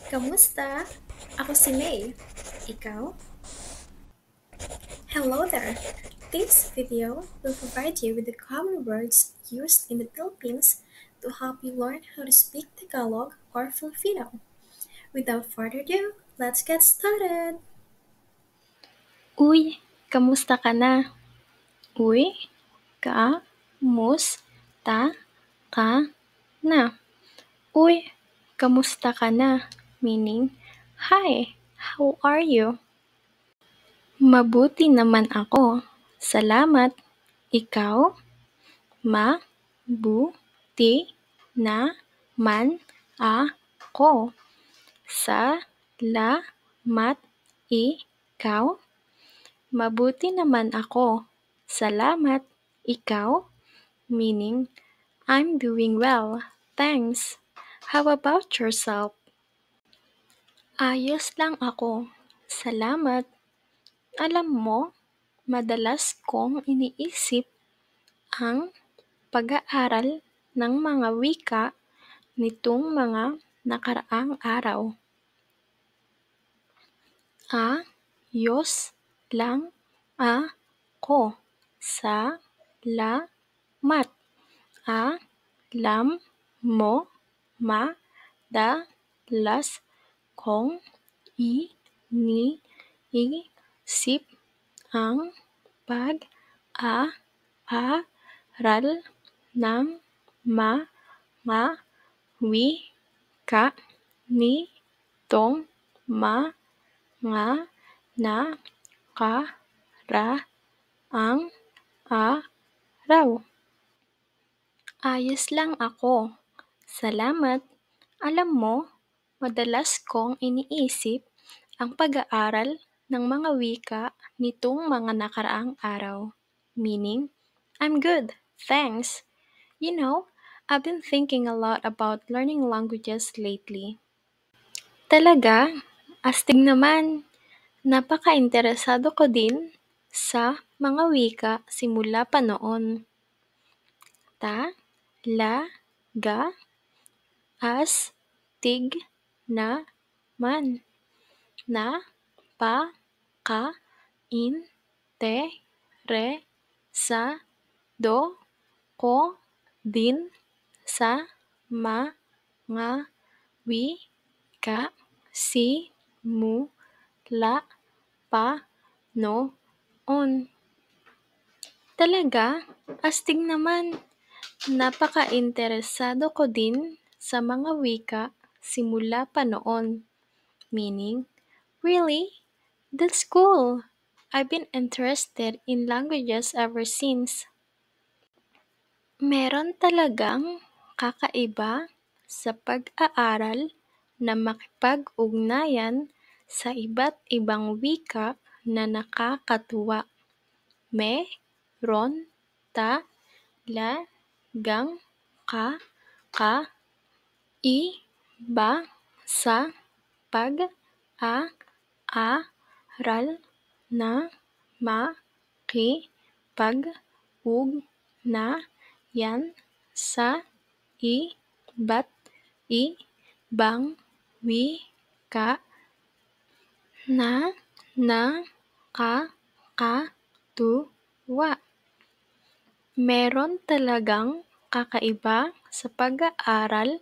Kamusta? Ako si May. Ikaw? Hello there! This video will provide you with the common words used in the Philippines to help you learn how to speak Tagalog or Filipino. Without further ado, let's get started! Uy, kamusta ka na? Uy, ka-mus-ta ka na. Uy, kamusta ka na? Meaning, hi, how are you? Mabuti naman ako. Salamat. Ikaw? Ma-bu-ti na-man ako. Salamat. Ikaw? Mabuti naman ako. Salamat. Ikaw? Meaning, I'm doing well. Thanks. How about yourself? Ayos lang ako. Salamat. Alam mo, madalas kong iniisip ang pag-aaral ng mga wika nitong mga nakaraang araw. Ayos lang ako. Salamat. Alam mo, madalas kong iniisip ang pag-aaral ng mga wika nitong mga nakaraang araw. Ayos lang ako. Salamat. Alam mo, madalas kong iniisip ang pag-aaral ng mga wika nitong mga nakaraang araw. Meaning, I'm good, thanks. You know, I've been thinking a lot about learning languages lately. Talaga? Astig naman. Napaka-interesado ko din sa mga wika simula pa noon. Ta-la-ga? Astig naman. Napaka-interesado ko din sa mga wika simula pa noon. Talaga? Astig naman. Napaka-interesado ko din sa mga wika simula pa noon. Meaning, really? That's cool. I've been interested in languages ever since. Meron talagang kakaiba sa pag-aaral na makipag-ugnayan sa iba't ibang wika na nakakatuwa. Meron talagang kakaiba sa pag-aaral na makipag-ugnayan sa iba't ibang wika na nakakatuwa. Meron talagang kakaiba sa pag-aaral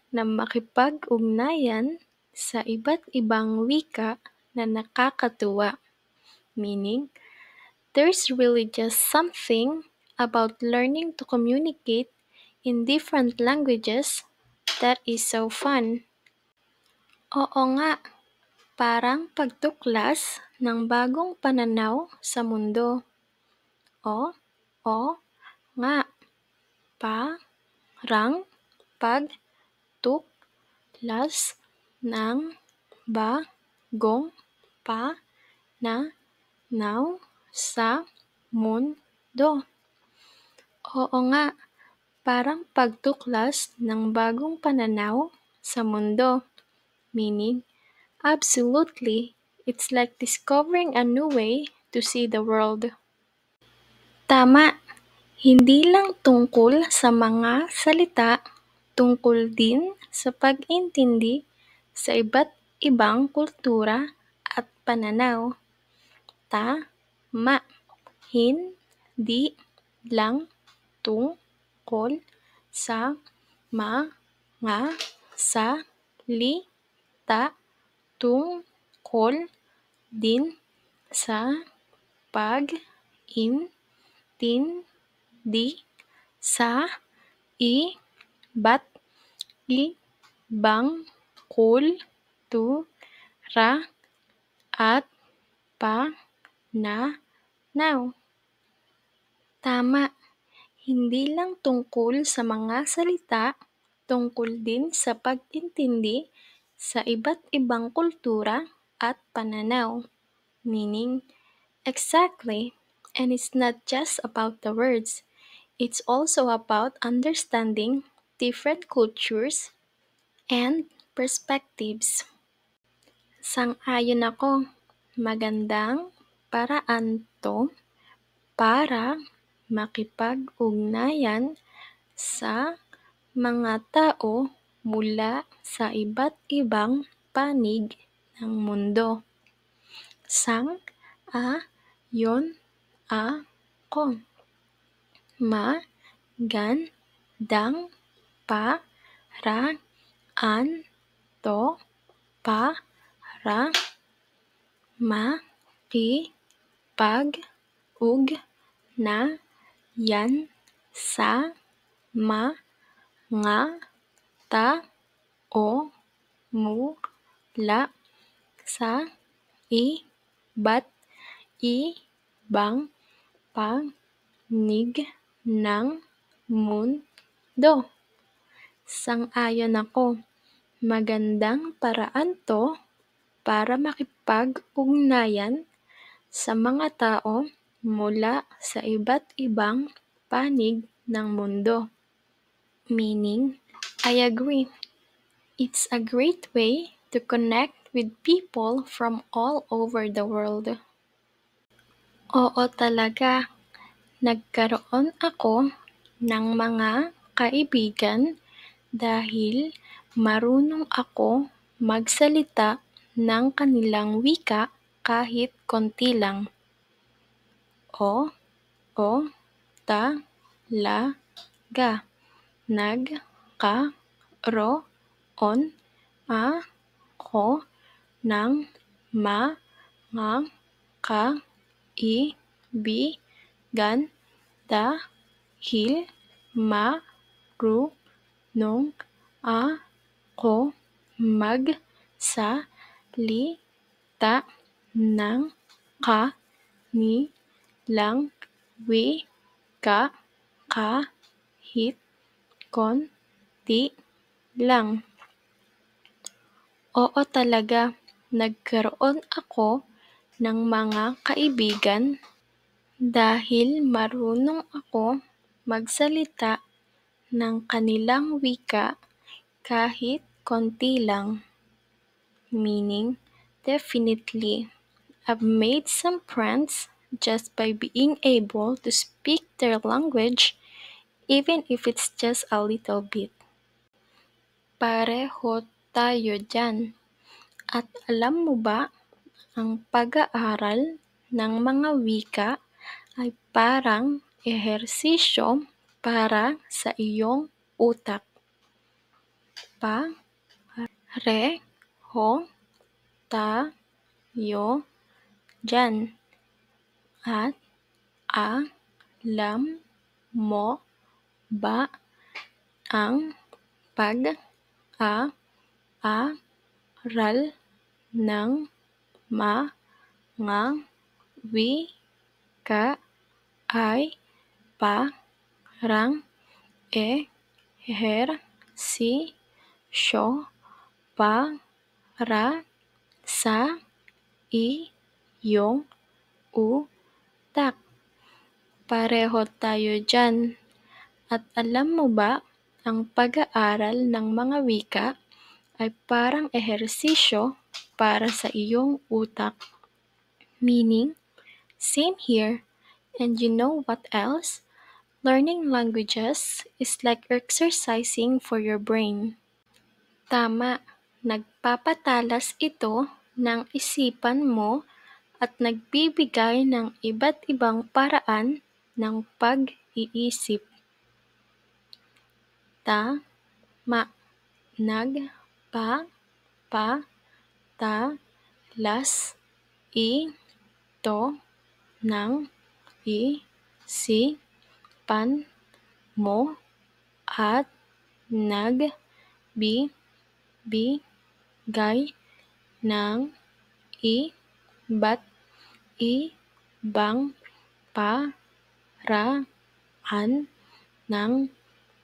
na makipag-ugnayan sa iba't ibang wika na nakakatuwa. Meaning, there's really just something about learning to communicate in different languages that is so fun. Oo nga, parang pagtuklas ng bagong pananaw sa mundo. Oo nga, parang pagtuklas ng bagong pananaw sa mundo. Oo nga, parang pagtuklas ng bagong pananaw sa mundo. Meaning, absolutely, it's like discovering a new way to see the world. Tama, hindi lang tungkol sa mga salita, tungkol din sa pag-intindi sa iba't ibang kultura at pananaw. Tama, hindi lang tungkol sa mga salita, tungkol din sa pag-intindi sa iba't ibang kultura at pananaw. Tama, hindi lang tungkol sa mga salita, tungkol din sa pag-intindi sa iba't ibang kultura at pananaw. Meaning, exactly, and it's not just about the words. It's also about understanding different cultures and perspectives. Sang-ayon ako. Magandang paraan to para makipag-ugnayan sa mga tao mula sa iba't ibang panig ng mundo. Sang-ayon ako. Magandang paraan to para makipag-ugnayan sa mga tao mula sa iba't ibang panig ng mundo. Sang-ayon ako. Magandang paraan to para makipag-ugnayan sa mga tao mula sa iba't ibang panig ng mundo. Meaning, I agree. It's a great way to connect with people from all over the world. Oo talaga, nagkaroon ako ng mga kaibigan dahil marunong ako magsalita ng kanilang wika kahit konti lang. O talaga, nagkaroon ako ng mga kaibigan dahil marunong ako magsalita ng kanilang wika kahit konti lang. Oo talaga, nagkaroon ako ng mga kaibigan dahil marunong ako magsalita ng kanilang wika kahit konti lang. Meaning, definitely, I've made some friends just by being able to speak their language, even if it's just a little bit. Pareho tayo dyan. At alam mo ba, ang pag-aaral ng mga wika ay parang ehersisyo para sa iyong utak. Pareho tayo dyan. At alam mo ba ang pag-aaral ng mga wika ay parang ehersisyo para sa iyong utak. Pareho tayo dyan. At alam mo ba, ang pag-aaral ng mga wika ay parang ehersisyo para sa iyong utak. Meaning, same here. And you know what else? Learning languages is like exercising for your brain. Tama, Nagpapatalas ito ng isipan mo at nagbibigay ng iba't ibang paraan ng pag-iisip. Tama. Nagpapatalas ito ng isipan mo at nagbibigay ng iba't ibang paraan ng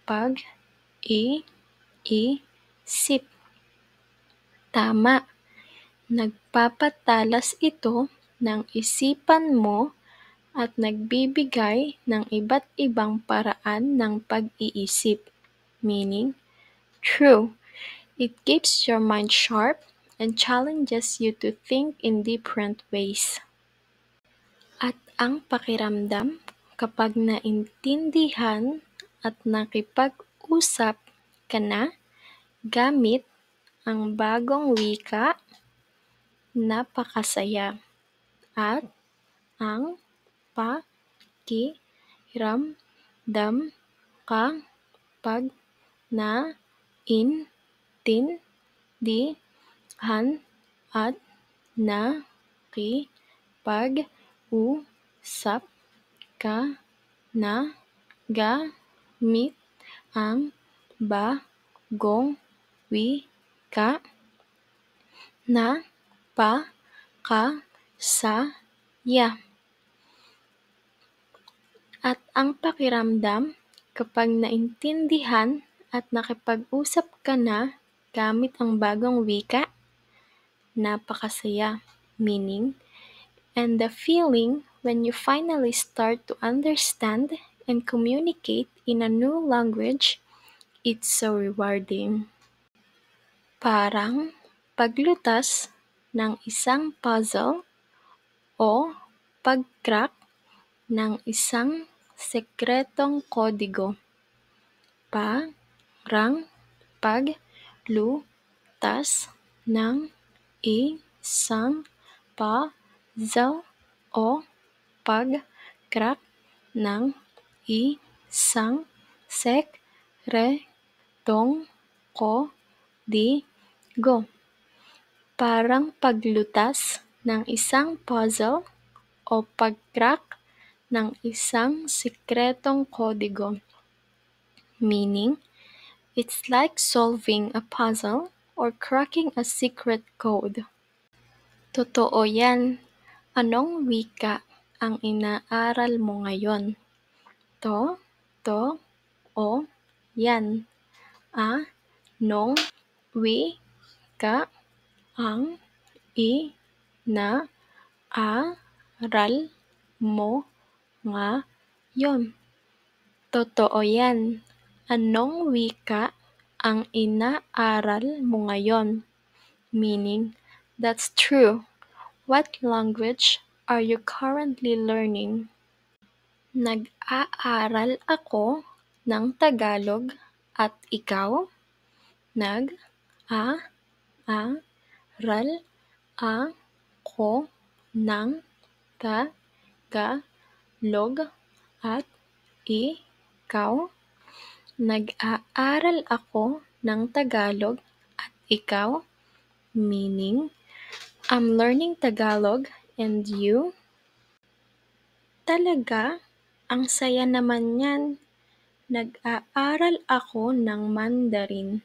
pag-iisip. Tama. Nagpapatalas ito ng isipan mo at nagbibigay ng iba't ibang paraan ng pag-iisip. Meaning, true. It keeps your mind sharp and challenges you to think in different ways. At ang pakiramdam kapag naintindihan at nakipag-usap ka na gamit ang bagong wika, napakasaya. At ang pakiramdam kapag naintindihan at nakipag-usap ka na gamit ang bagong wika, napakasaya. At ang pakiramdam kapag naintindihan at nakipag-usap ka na gamit ang bagong wika, napakasaya. Meaning, and the feeling when you finally start to understand and communicate in a new language, it's so rewarding. Parang paglutas ng isang puzzle o pag-crack ng isang sekretong kodigo. Parang paglutas ng isang puzzle o pag-crack ng isang sekretong kodigo. Parang paglutas ng isang puzzle o pag-crack ng isang sekretong kodigo. Meaning, it's like solving a puzzle or cracking a secret code. Totoo yan. Anong wika ang inaaral mo ngayon? O, yan. Anong wika ang inaaral mo ngayon? Totoo yan. Anong wika ang inaaral mo ngayon? Meaning, that's true. What language are you currently learning? Nag-aaral ako ng Tagalog at ikaw? Nag-aaral ako ng Tagalog at ikaw? Nag-aaral ako ng Tagalog at ikaw? Meaning, I'm learning Tagalog and you? Talaga? Ang saya naman yan. Nag-aaral ako ng Mandarin.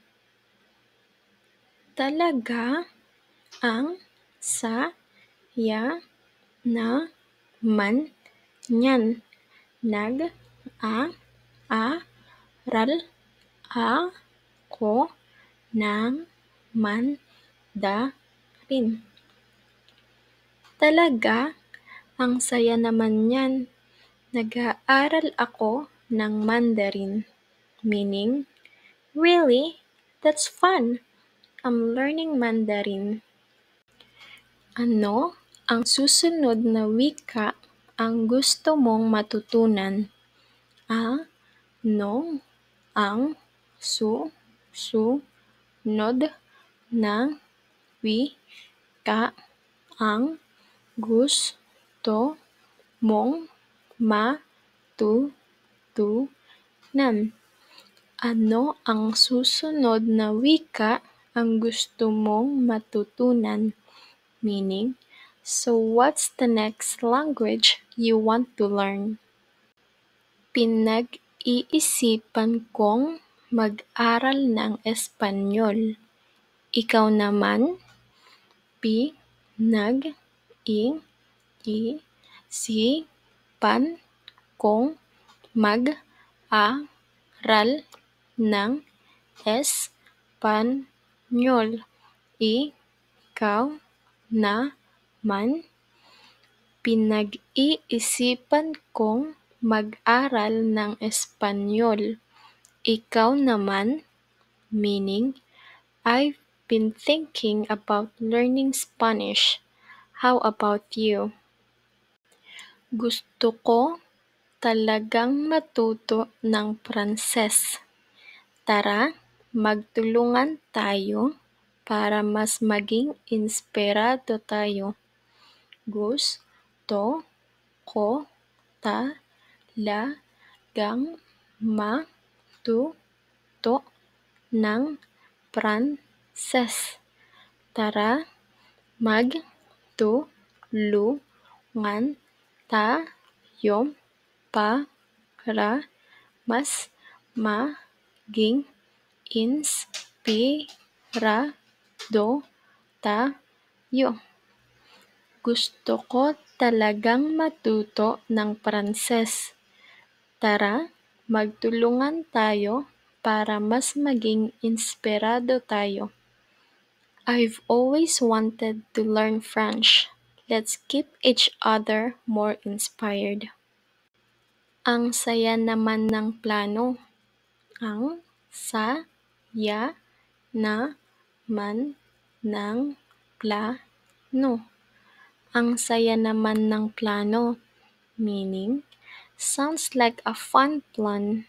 Talaga? Ang saya naman yan. Nag-aaral ako ng Mandarin. Talaga? Ang saya naman yan. Nag-aaral ako ng Mandarin. Meaning, really? That's fun. I'm learning Mandarin. Ano ang susunod na wika ang gusto mong matutunan? Ano ang susunod ng wika ang gusto mong matutunan? Ano ang susunod na wika ang gusto mong matutunan? Meaning, so what's the next language you want to learn? Pinag-iisipan kong mag-aral ng Espanyol. Ikaw naman? Pinag-iisipan kong mag-aral ng Espanyol. Ikaw naman? Pinag-iisipan kong mag-aral ng Espanyol. Ikaw naman? Meaning, I've been thinking about learning Spanish. How about you? Gusto ko talagang matuto ng Pranses. Tara, magtulungan tayo para mas maging inspirado tayo. Gusto ko talagang matuto ng Pranses. Tara, magtulungan tayo para mas maging inspirado tayo. Gusto ko talagang matuto ng Pranses. Tara, magtulungan tayo para mas maging inspirado tayo. I've always wanted to learn French. Let's keep each other more inspired. Ang saya naman ng plano. Ang saya naman ng plano. Ang saya naman ng plano. Meaning, sounds like a fun plan.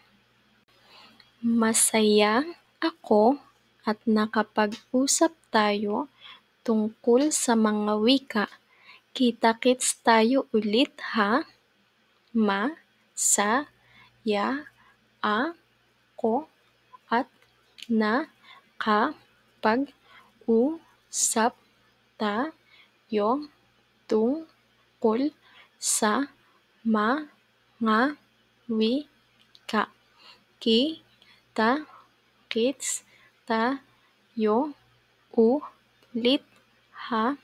Masaya ako at nakapag-usap tayo tungkol sa mga wika. Kita-kits tayo ulit ha? Masaya ako at nakapag-usap tayo tungkol sa mga wika. Kita-kits tayo ulit ha?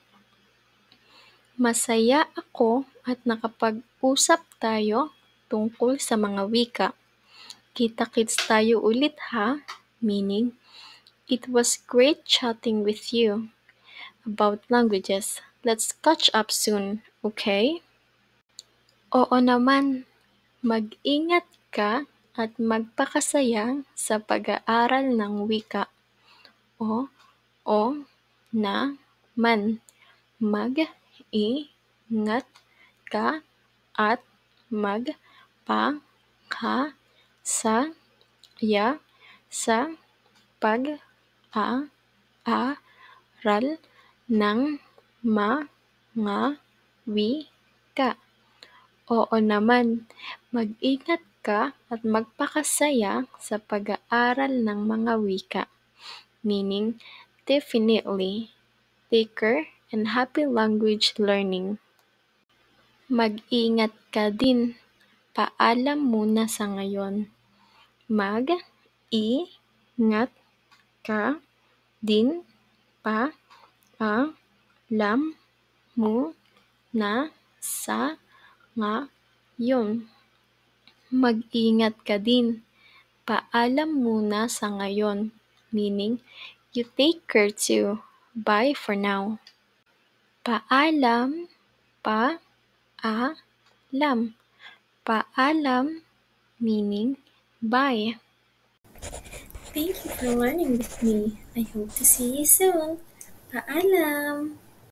Masaya ako at nakapag-usap tayo tungkol sa mga wika. Kita-kits tayo ulit ha? Meaning, it was great chatting with you about languages. Let's catch up soon, okay? Oo naman. Mag-ingat ka at magpakasaya sa pag-aaral ng wika. Oo naman. Mag-ingat ka at magpakasaya sa pag-aaral ng mga wika. Oo naman. Mag-ingat ka at magpakasaya sa pag-aaral ng mga wika. Meaning, definitely, take care and happy language learning. Mag-ingat ka din. Paalam muna sa ngayon. Mag-ingat ka din. Paalam muna sa ngayon. Mag-ingat ka din. Paalam muna sa ngayon. Meaning, you take care too. Bye for now. Paalam. Paalam. Paalam meaning bye. Thank you for learning with me. I hope to see you soon. Paalam!